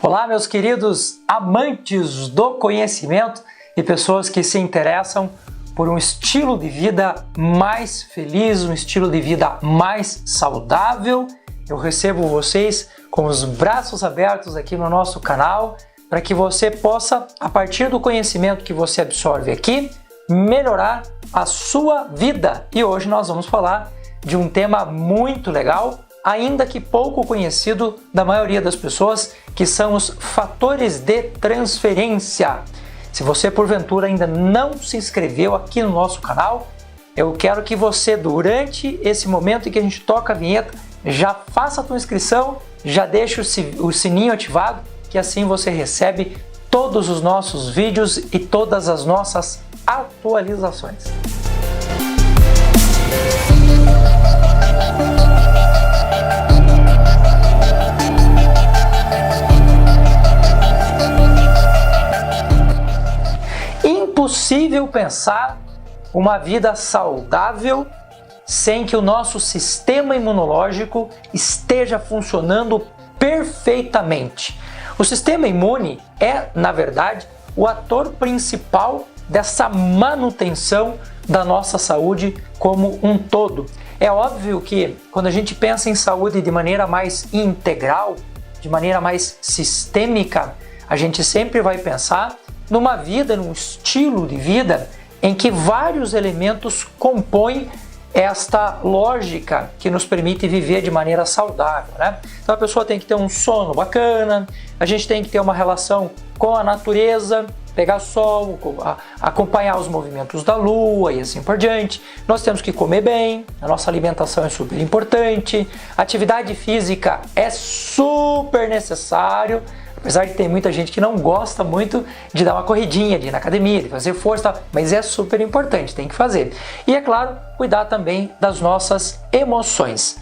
Olá, meus queridos amantes do conhecimento e pessoas que se interessam por um estilo de vida mais feliz, um estilo de vida mais saudável. Eu recebo vocês com os braços abertos aqui no nosso canal para que você possa, a partir do conhecimento que você absorve aqui, melhorar a sua vida. E hoje nós vamos falar de um tema muito legal, ainda que pouco conhecido da maioria das pessoas, que são os fatores de transferência. Se você porventura ainda não se inscreveu aqui no nosso canal, eu quero que você, durante esse momento em que a gente toca a vinheta, já faça a tua inscrição, já deixe o sininho ativado, que assim você recebe todos os nossos vídeos e todas as nossas atualizações. Impossível pensar uma vida saudável sem que o nosso sistema imunológico esteja funcionando perfeitamente. O sistema imune é, na verdade, o ator principal dessa manutenção da nossa saúde como um todo. É óbvio que quando a gente pensa em saúde de maneira mais integral, de maneira mais sistêmica, a gente sempre vai pensar numa vida, num estilo de vida em que vários elementos compõem esta lógica que nos permite viver de maneira saudável, né? Então a pessoa tem que ter um sono bacana, a gente tem que ter uma relação com a natureza, pegar sol, acompanhar os movimentos da lua e assim por diante. Nós temos que comer bem, a nossa alimentação é super importante, atividade física é super necessário, apesar de ter muita gente que não gosta muito de dar uma corridinha, de ir na academia, de fazer força, mas é super importante, tem que fazer. E é claro, cuidar também das nossas emoções.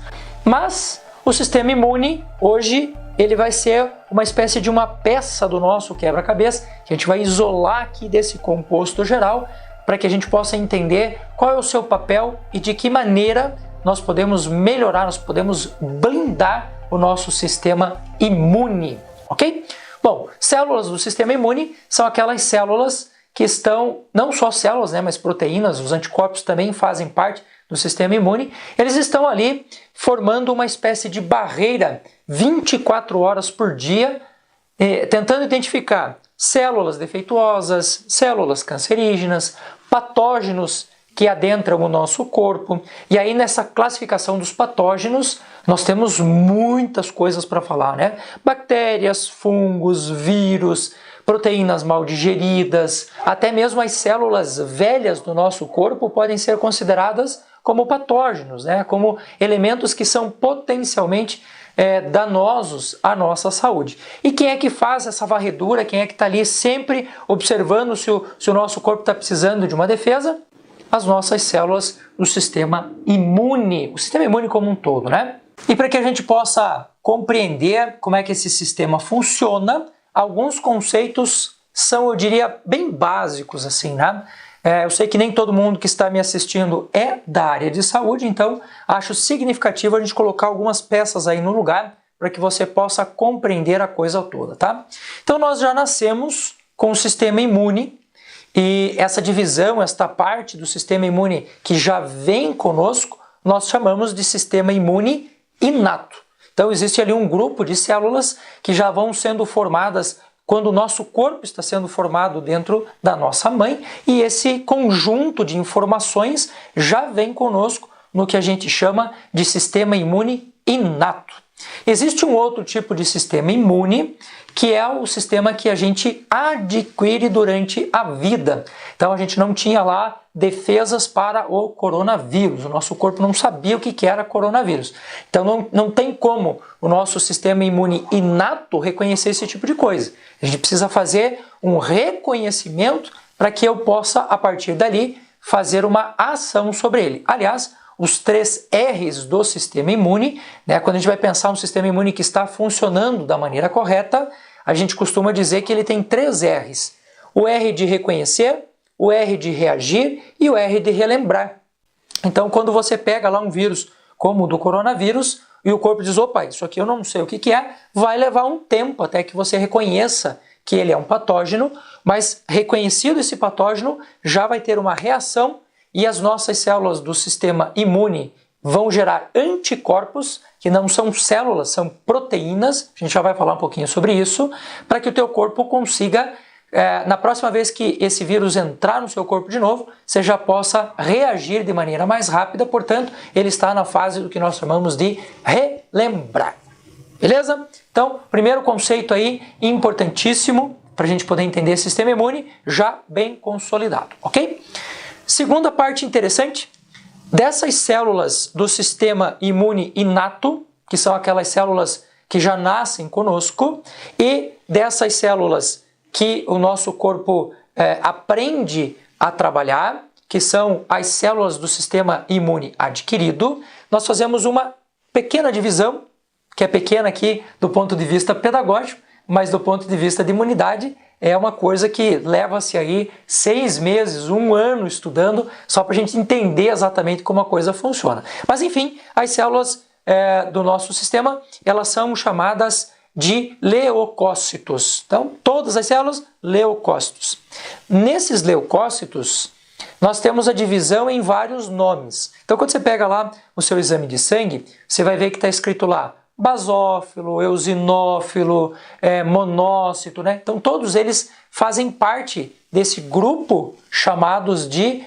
Mas o sistema imune, hoje, ele vai ser uma espécie de uma peça do nosso quebra-cabeça, que a gente vai isolar aqui desse composto geral, para que a gente possa entender qual é o seu papel e de que maneira nós podemos melhorar, nós podemos blindar o nosso sistema imune. Ok? Bom, células do sistema imune são aquelas células que estão, não só células, né, mas proteínas, os anticorpos também fazem parte do sistema imune. Eles estão ali formando uma espécie de barreira 24 horas por dia, tentando identificar células defeituosas, células cancerígenas, patógenos que adentram o nosso corpo. E aí nessa classificação dos patógenos, nós temos muitas coisas para falar, né? Bactérias, fungos, vírus, proteínas mal digeridas, até mesmo as células velhas do nosso corpo podem ser consideradas como patógenos, né? Como elementos que são potencialmente danosos à nossa saúde. E quem é que faz essa varredura? Quem é que está ali sempre observando se o nosso corpo está precisando de uma defesa? As nossas células do sistema imune, o sistema imune como um todo, né? E para que a gente possa compreender como é que esse sistema funciona, alguns conceitos são, eu diria, bem básicos, assim, né? Eu sei que nem todo mundo que está me assistindo é da área de saúde, então acho significativo a gente colocar algumas peças aí no lugar para que você possa compreender a coisa toda, tá? Então nós já nascemos com o sistema imune, e essa divisão, esta parte do sistema imune que já vem conosco, nós chamamos de sistema imune inato. Então existe ali um grupo de células que já vão sendo formadas quando o nosso corpo está sendo formado dentro da nossa mãe, e esse conjunto de informações já vem conosco no que a gente chama de sistema imune inato. Existe um outro tipo de sistema imune, que é o sistema que a gente adquire durante a vida. Então a gente não tinha lá defesas para o coronavírus, o nosso corpo não sabia o que era coronavírus. Então não tem como o nosso sistema imune inato reconhecer esse tipo de coisa. A gente precisa fazer um reconhecimento para que eu possa, a partir dali, fazer uma ação sobre ele. Aliás, os 3 R's do sistema imune, né? Quando a gente vai pensar um sistema imune que está funcionando da maneira correta, a gente costuma dizer que ele tem 3 R's. O R de reconhecer, o R de reagir e o R de relembrar. Então, quando você pega lá um vírus como o do coronavírus, e o corpo diz, opa, isso aqui eu não sei o que é, vai levar um tempo até que você reconheça que ele é um patógeno, mas reconhecido esse patógeno, já vai ter uma reação e as nossas células do sistema imune vão gerar anticorpos, que não são células, são proteínas, a gente já vai falar um pouquinho sobre isso, para que o teu corpo consiga, na próxima vez que esse vírus entrar no seu corpo de novo, você já possa reagir de maneira mais rápida, portanto, ele está na fase do que nós chamamos de relembrar. Beleza? Então, primeiro conceito aí, importantíssimo, para a gente poder entender o sistema imune, já bem consolidado, ok? Segunda parte interessante, dessas células do sistema imune inato, que são aquelas células que já nascem conosco, e dessas células que o nosso corpo aprende a trabalhar, que são as células do sistema imune adquirido, nós fazemos uma pequena divisão, que é pequena aqui do ponto de vista pedagógico, mas do ponto de vista de imunidade é uma coisa que leva-se aí 6 meses, 1 ano estudando, só para a gente entender exatamente como a coisa funciona. Mas enfim, as células do nosso sistema, elas são chamadas de leucócitos. Então, todas as células, leucócitos. Nesses leucócitos, nós temos a divisão em vários nomes. Então, quando você pega lá o seu exame de sangue, você vai ver que está escrito lá basófilo, eosinófilo, monócito, né? Então todos eles fazem parte desse grupo chamados de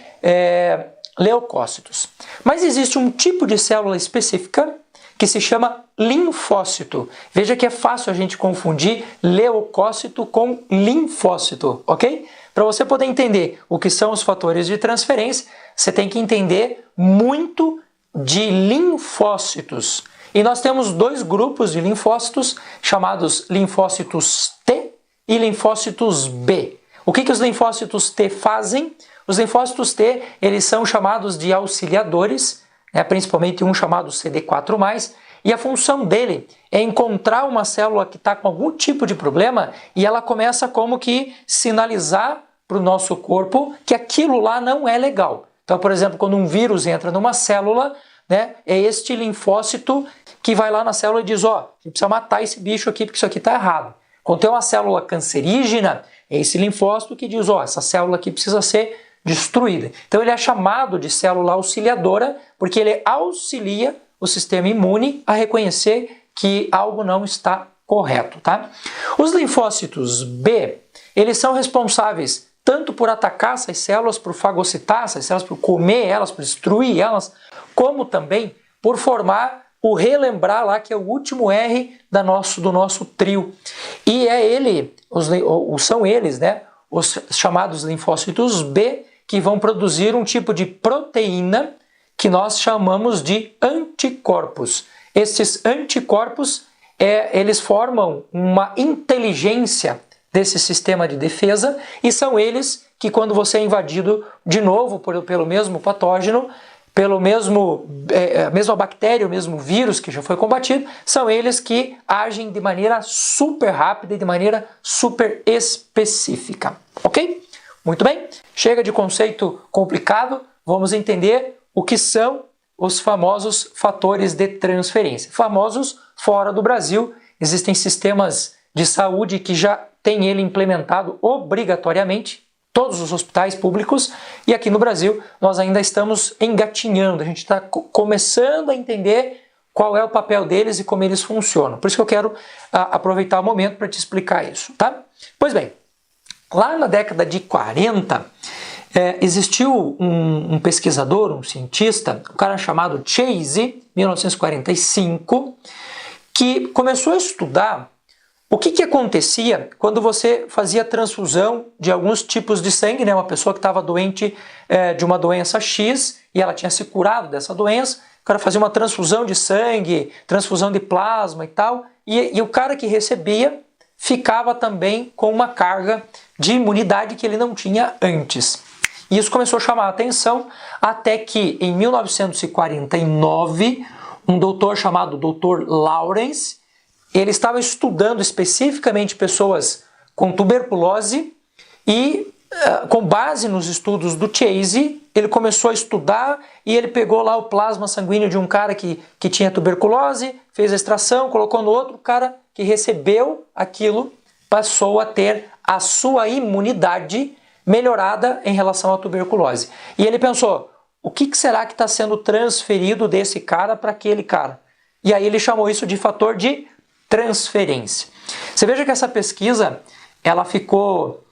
leucócitos. Mas existe um tipo de célula específica que se chama linfócito. Veja que é fácil a gente confundir leucócito com linfócito, ok? Para você poder entender o que são os fatores de transferência, você tem que entender muito de linfócitos. E nós temos 2 grupos de linfócitos, chamados linfócitos T e linfócitos B. O que os linfócitos T fazem? Os linfócitos T, eles são chamados de auxiliadores, principalmente um chamado CD4+, e a função dele é encontrar uma célula que está com algum tipo de problema e ela começa como que sinalizar para o nosso corpo que aquilo lá não é legal. Então, por exemplo, quando um vírus entra numa célula, é este linfócito que vai lá na célula e diz, a gente precisa matar esse bicho aqui porque isso aqui está errado. Quando tem uma célula cancerígena, é esse linfócito que diz, essa célula aqui precisa ser destruída. Então ele é chamado de célula auxiliadora porque ele auxilia o sistema imune a reconhecer que algo não está correto, tá? Os linfócitos B, eles são responsáveis tanto por atacar essas células, por fagocitar essas células, por comer elas, por destruir elas, como também por formar o relembrar lá, que é o último R do nosso trio. E são eles, os chamados linfócitos B, que vão produzir um tipo de proteína que nós chamamos de anticorpos. Estes anticorpos, eles formam uma inteligência desse sistema de defesa e são eles que, quando você é invadido de novo pelo mesmo patógeno, pelo a mesma bactéria, o mesmo vírus que já foi combatido, são eles que agem de maneira super rápida e de maneira super específica. Ok? Muito bem, chega de conceito complicado, vamos entender o que são os famosos fatores de transferência. Famosos fora do Brasil, existem sistemas de saúde que já têm ele implementado obrigatoriamente, todos os hospitais públicos, e aqui no Brasil nós ainda estamos engatinhando, a gente está começando a entender qual é o papel deles e como eles funcionam. Por isso que eu quero aproveitar o momento para te explicar isso, tá? Pois bem, lá na década de 40, existiu um pesquisador, um cientista, um cara chamado Chase, 1945, que começou a estudar o que acontecia quando você fazia transfusão de alguns tipos de sangue, uma pessoa que estava doente de uma doença X e ela tinha se curado dessa doença, o cara fazia uma transfusão de sangue, transfusão de plasma e tal, e o cara que recebia ficava também com uma carga de imunidade que ele não tinha antes. E isso começou a chamar a atenção até que em 1949, um doutor chamado Dr. Lawrence, ele estava estudando especificamente pessoas com tuberculose e, com base nos estudos do Chase, ele começou a estudar e ele pegou lá o plasma sanguíneo de um cara que tinha tuberculose, fez a extração, colocou no outro, o cara que recebeu aquilo passou a ter a sua imunidade melhorada em relação à tuberculose. E ele pensou, o que será que está sendo transferido desse cara para aquele cara? E aí ele chamou isso de fator de transferência. Você veja que essa pesquisa, ela ficou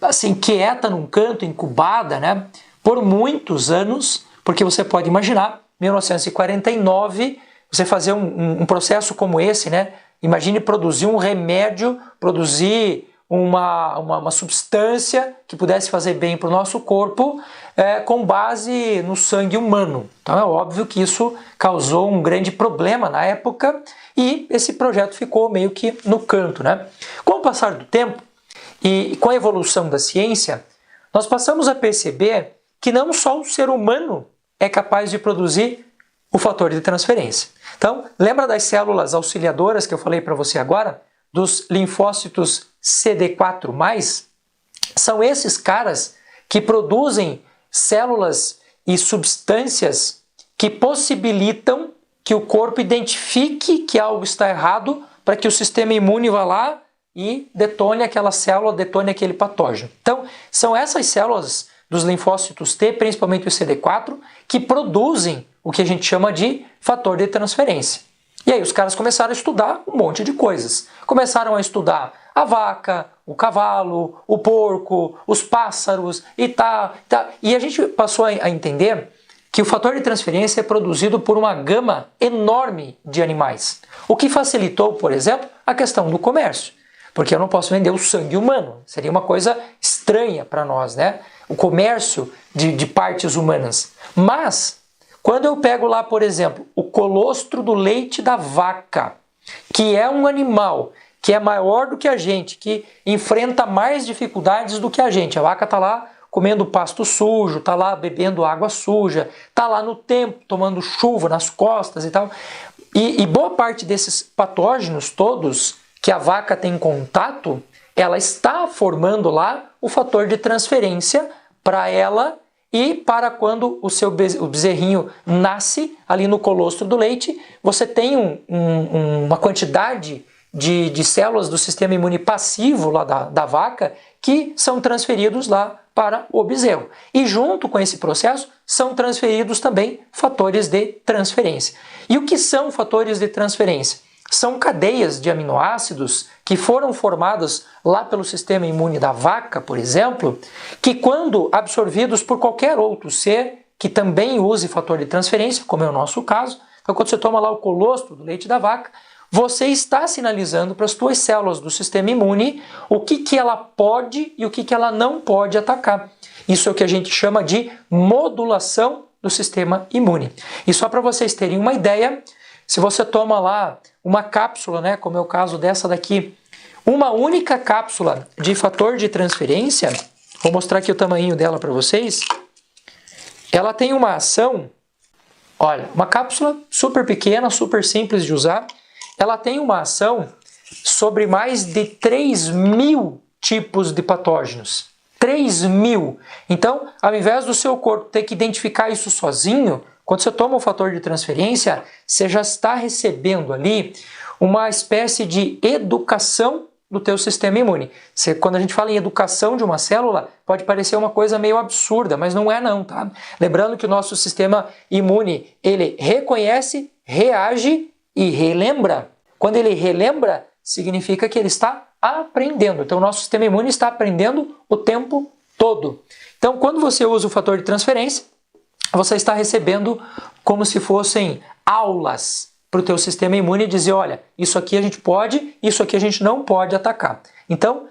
assim, quieta num canto, incubada, né, por muitos anos, porque você pode imaginar, 1949, você fazer um processo como esse, né, imagine produzir um remédio, produzir uma substância que pudesse fazer bem para o nosso corpo com base no sangue humano. Então é óbvio que isso causou um grande problema na época e esse projeto ficou meio que no canto, né? Com o passar do tempo e com a evolução da ciência, nós passamos a perceber que não só o ser humano é capaz de produzir o fator de transferência. Então, lembra das células auxiliadoras que eu falei para você agora? Dos linfócitos CD4+, são esses caras que produzem células e substâncias que possibilitam que o corpo identifique que algo está errado para que o sistema imune vá lá e detone aquela célula, detone aquele patógeno. Então, são essas células dos linfócitos T, principalmente o CD4, que produzem o que a gente chama de fator de transferência. E aí os caras começaram a estudar um monte de coisas. Começaram a estudar a vaca, o cavalo, o porco, os pássaros e tal. E a gente passou a entender que o fator de transferência é produzido por uma gama enorme de animais. O que facilitou, por exemplo, a questão do comércio. Porque eu não posso vender o sangue humano. Seria uma coisa estranha para nós, né? O comércio de partes humanas. Mas, quando eu pego lá, por exemplo, o colostro do leite da vaca, que é um animal que é maior do que a gente, que enfrenta mais dificuldades do que a gente. A vaca está lá comendo pasto sujo, está lá bebendo água suja, está lá no tempo tomando chuva nas costas e tal. E boa parte desses patógenos todos que a vaca tem contato, ela está formando lá o fator de transferência para ela e para quando o bezerrinho nasce ali no colostro do leite, você tem uma quantidade de células do sistema imune passivo lá da vaca que são transferidos lá para o bezerro. E junto com esse processo são transferidos também fatores de transferência. E o que são fatores de transferência? São cadeias de aminoácidos que foram formadas lá pelo sistema imune da vaca, por exemplo, que quando absorvidos por qualquer outro ser que também use fator de transferência, como é o nosso caso, então quando você toma lá o colostro do leite da vaca, você está sinalizando para as suas células do sistema imune o que ela pode e o que ela não pode atacar. Isso é o que a gente chama de modulação do sistema imune. E só para vocês terem uma ideia, se você toma lá uma cápsula, né, como é o caso dessa daqui, uma única cápsula de fator de transferência, vou mostrar aqui o tamanho dela para vocês, ela tem uma ação, olha, uma cápsula super pequena, super simples de usar, ela tem uma ação sobre mais de 3.000 tipos de patógenos. 3.000! Então, ao invés do seu corpo ter que identificar isso sozinho, quando você toma o fator de transferência, você já está recebendo ali uma espécie de educação do teu sistema imune. Quando a gente fala em educação de uma célula, pode parecer uma coisa meio absurda, mas não é não, tá? Lembrando que o nosso sistema imune, ele reconhece, reage e relembra. Quando ele relembra, significa que ele está aprendendo. Então, o nosso sistema imune está aprendendo o tempo todo. Então, quando você usa o fator de transferência, você está recebendo como se fossem aulas para o teu sistema imune dizer, olha, isso aqui a gente pode, isso aqui a gente não pode atacar. Então,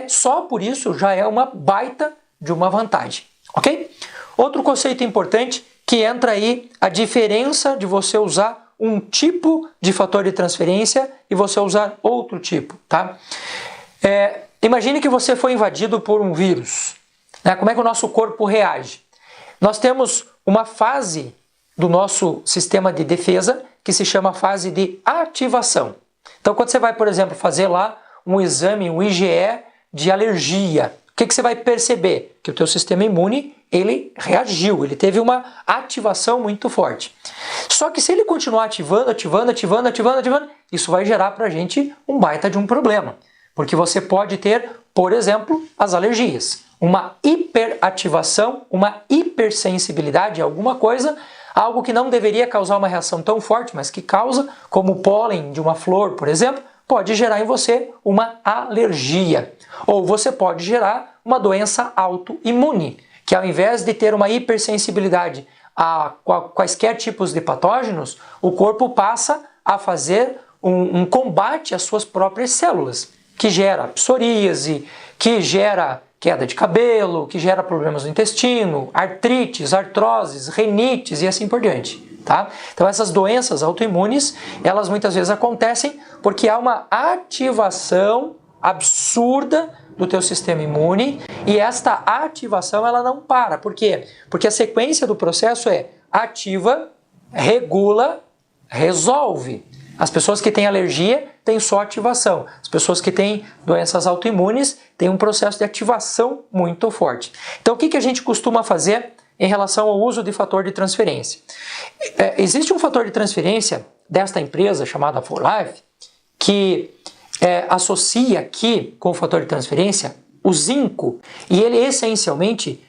só por isso já é uma baita de uma vantagem, ok? Outro conceito importante que entra aí a diferença de você usar um tipo de fator de transferência e você usar outro tipo, tá? Imagine que você foi invadido por um vírus, né? Como é que o nosso corpo reage? Nós temos uma fase do nosso sistema de defesa que se chama fase de ativação. Então, quando você vai, por exemplo, fazer lá um exame, um IgE de alergia, o que você vai perceber? Que o teu sistema imune ele reagiu, ele teve uma ativação muito forte. Só que se ele continuar ativando, isso vai gerar para a gente um baita de um problema. Porque você pode ter, por exemplo, as alergias. Uma hiperativação, uma hipersensibilidade a alguma coisa, algo que não deveria causar uma reação tão forte, mas que causa, como o pólen de uma flor, por exemplo, pode gerar em você uma alergia. Ou você pode gerar uma doença autoimune, que ao invés de ter uma hipersensibilidade a quaisquer tipos de patógenos, o corpo passa a fazer um combate às suas próprias células, que gera psoríase, que gera queda de cabelo, que gera problemas no intestino, artrites, artroses, rinites e assim por diante. Tá? Então essas doenças autoimunes, elas muitas vezes acontecem porque há uma ativação absurda do teu sistema imune e esta ativação ela não para. Por quê? Porque a sequência do processo é ativa, regula, resolve. As pessoas que têm alergia têm só ativação. As pessoas que têm doenças autoimunes têm um processo de ativação muito forte. Então o que a gente costuma fazer em relação ao uso de fator de transferência? Existe um fator de transferência desta empresa chamada 4Life que associa aqui com o fator de transferência o zinco e ele essencialmente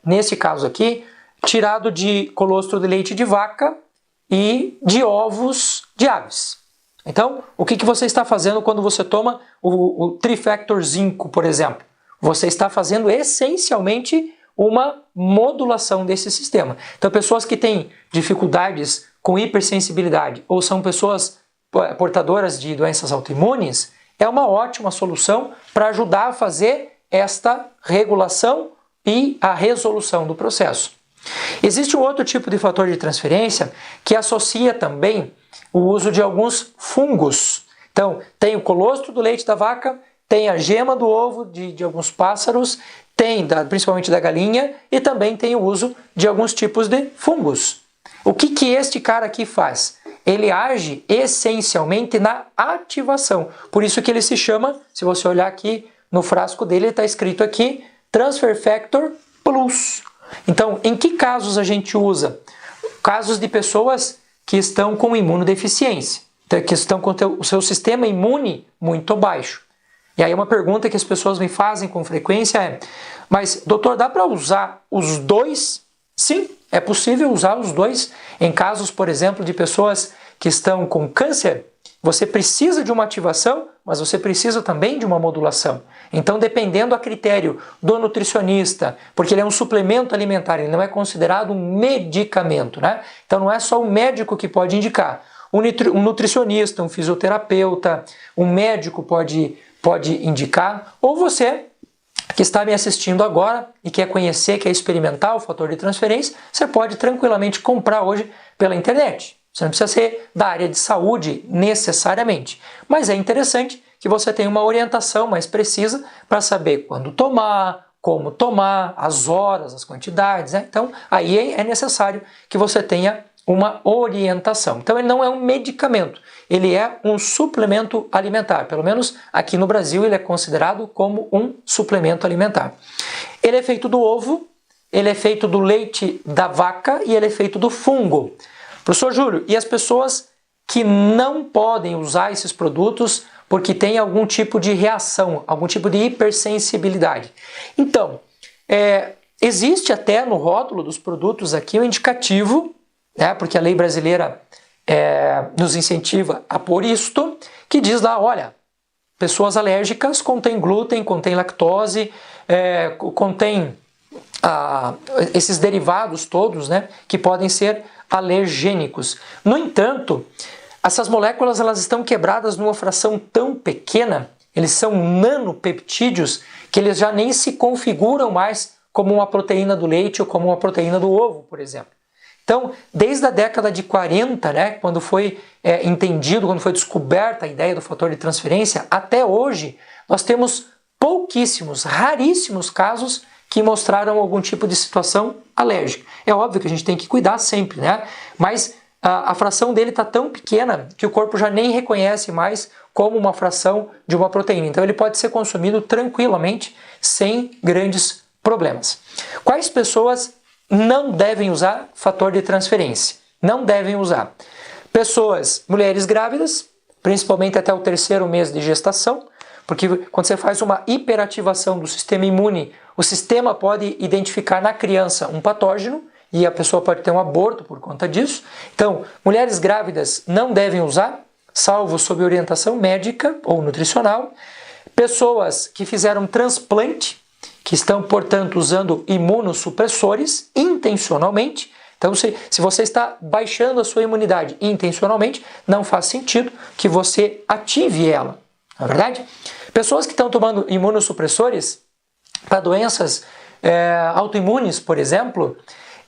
nesse caso aqui, tirado de colostro de leite de vaca e de ovos de aves. Então, o que você está fazendo quando você toma o Trifactor Zinco, por exemplo? Você está fazendo essencialmente uma modulação desse sistema. Então, pessoas que têm dificuldades com hipersensibilidade ou são pessoas portadoras de doenças autoimunes, é uma ótima solução para ajudar a fazer esta regulação e a resolução do processo. Existe um outro tipo de fator de transferência que associa também o uso de alguns fungos. Então, tem o colostro do leite da vaca, tem a gema do ovo de alguns pássaros, tem principalmente da galinha e também tem o uso de alguns tipos de fungos. O que este cara aqui faz? Ele age essencialmente na ativação. Por isso que ele se chama, se você olhar aqui no frasco dele, está escrito aqui Transfer Factor Plus. Então, em que casos a gente usa? Casos de pessoas que estão com imunodeficiência, que estão com o seu sistema imune muito baixo. E aí uma pergunta que as pessoas me fazem com frequência é: mas doutor, dá para usar os dois? Sim, é possível usar os dois. Em casos, por exemplo, de pessoas que estão com câncer, você precisa de uma ativação, mas você precisa também de uma modulação. Então, dependendo a critério do nutricionista, porque ele é um suplemento alimentar, ele não é considerado um medicamento, né? Então, não é só o médico que pode indicar. Um nutricionista, um fisioterapeuta, um médico pode indicar, ou você que está me assistindo agora e quer conhecer, quer experimentar o fator de transferência, você pode tranquilamente comprar hoje pela internet. Você não precisa ser da área de saúde necessariamente, mas é interessante que você tenha uma orientação mais precisa para saber quando tomar, como tomar, as horas, as quantidades, né? Então, aí é necessário que você tenha uma orientação. Então, ele não é um medicamento, ele é um suplemento alimentar. Pelo menos aqui no Brasil ele é considerado como um suplemento alimentar. Ele é feito do ovo, ele é feito do leite da vaca e ele é feito do fungo. Professor Júlio, e as pessoas que não podem usar esses produtos porque tem algum tipo de reação, algum tipo de hipersensibilidade? Então, existe até no rótulo dos produtos aqui um indicativo, né, porque a lei brasileira nos incentiva a pôr isto, que diz lá, olha, pessoas alérgicas contém glúten, contém lactose, contém esses derivados todos, né, que podem ser alergênicos. No entanto, essas moléculas elas estão quebradas numa fração tão pequena, eles são nanopeptídeos, que eles já nem se configuram mais como uma proteína do leite ou como uma proteína do ovo, por exemplo. Então, desde a década de 40, né, quando foi entendido, quando foi descoberta a ideia do fator de transferência, até hoje, nós temos pouquíssimos, raríssimos casos que mostraram algum tipo de situação alérgica. É óbvio que a gente tem que cuidar sempre, né? Mas a fração dele está tão pequena que o corpo já nem reconhece mais como uma fração de uma proteína. Então ele pode ser consumido tranquilamente, sem grandes problemas. Quais pessoas não devem usar fator de transferência? Não devem usar. Pessoas, mulheres grávidas, principalmente até o 3º mês de gestação, porque quando você faz uma hiperativação do sistema imune, o sistema pode identificar na criança um patógeno e a pessoa pode ter um aborto por conta disso. Então, mulheres grávidas não devem usar, salvo sob orientação médica ou nutricional. Pessoas que fizeram transplante, que estão, portanto, usando imunossupressores intencionalmente. Então, se você está baixando a sua imunidade intencionalmente, não faz sentido que você ative ela, não é verdade? Pessoas que estão tomando imunossupressores para doenças autoimunes, por exemplo,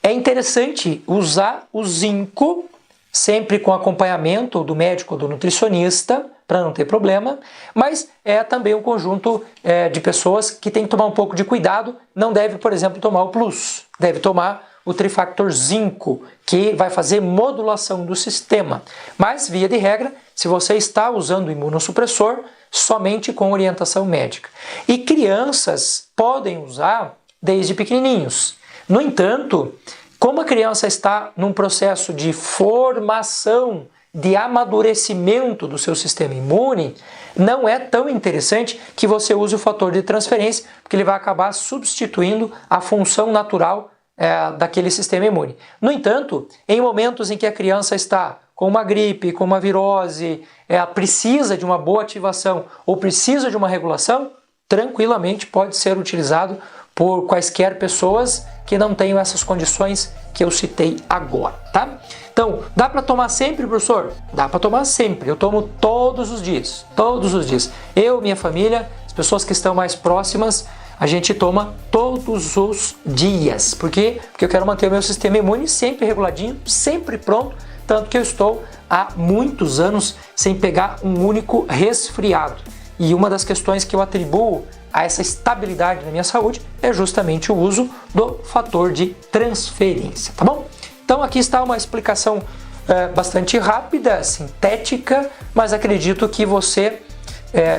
é interessante usar o zinco, sempre com acompanhamento do médico ou do nutricionista, para não ter problema, mas é também um conjunto de pessoas que tem que tomar um pouco de cuidado, não deve, por exemplo, tomar o Plus, deve tomar o Trifactor Zinco, que vai fazer modulação do sistema. Mas, via de regra, se você está usando o imunossupressor, somente com orientação médica. E crianças podem usar desde pequenininhos. No entanto, como a criança está num processo de formação, de amadurecimento do seu sistema imune, não é tão interessante que você use o fator de transferência, porque ele vai acabar substituindo a função natural daquele sistema imune. No entanto, em momentos em que a criança está com uma gripe, com uma virose, precisa de uma boa ativação ou precisa de uma regulação, tranquilamente pode ser utilizado por quaisquer pessoas que não tenham essas condições que eu citei agora, tá? Então, dá para tomar sempre, professor? Dá para tomar sempre. Eu tomo todos os dias, todos os dias. Eu, minha família, as pessoas que estão mais próximas, a gente toma todos os dias. Por quê? Porque eu quero manter o meu sistema imune sempre reguladinho, sempre pronto, tanto que eu estou há muitos anos sem pegar um único resfriado. E uma das questões que eu atribuo a essa estabilidade na minha saúde é justamente o uso do fator de transferência, tá bom? Então aqui está uma explicação bastante rápida, sintética, mas acredito que você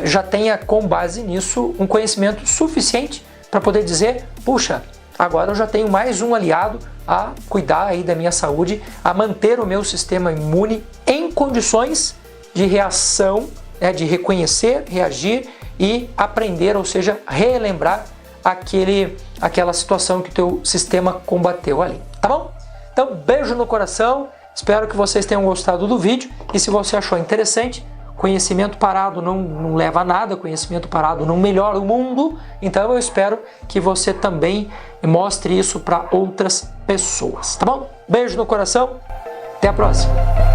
já tenha com base nisso um conhecimento suficiente para poder dizer, puxa, agora eu já tenho mais um aliado a cuidar aí da minha saúde, a manter o meu sistema imune em condições de reação, de reconhecer, reagir e aprender, ou seja, relembrar aquela situação que o teu sistema combateu ali, tá bom? Então, beijo no coração, espero que vocês tenham gostado do vídeo e se você achou interessante, conhecimento parado não leva a nada, conhecimento parado não melhora o mundo, então eu espero que você também mostre isso para outras pessoas, tá bom? Beijo no coração, até a próxima!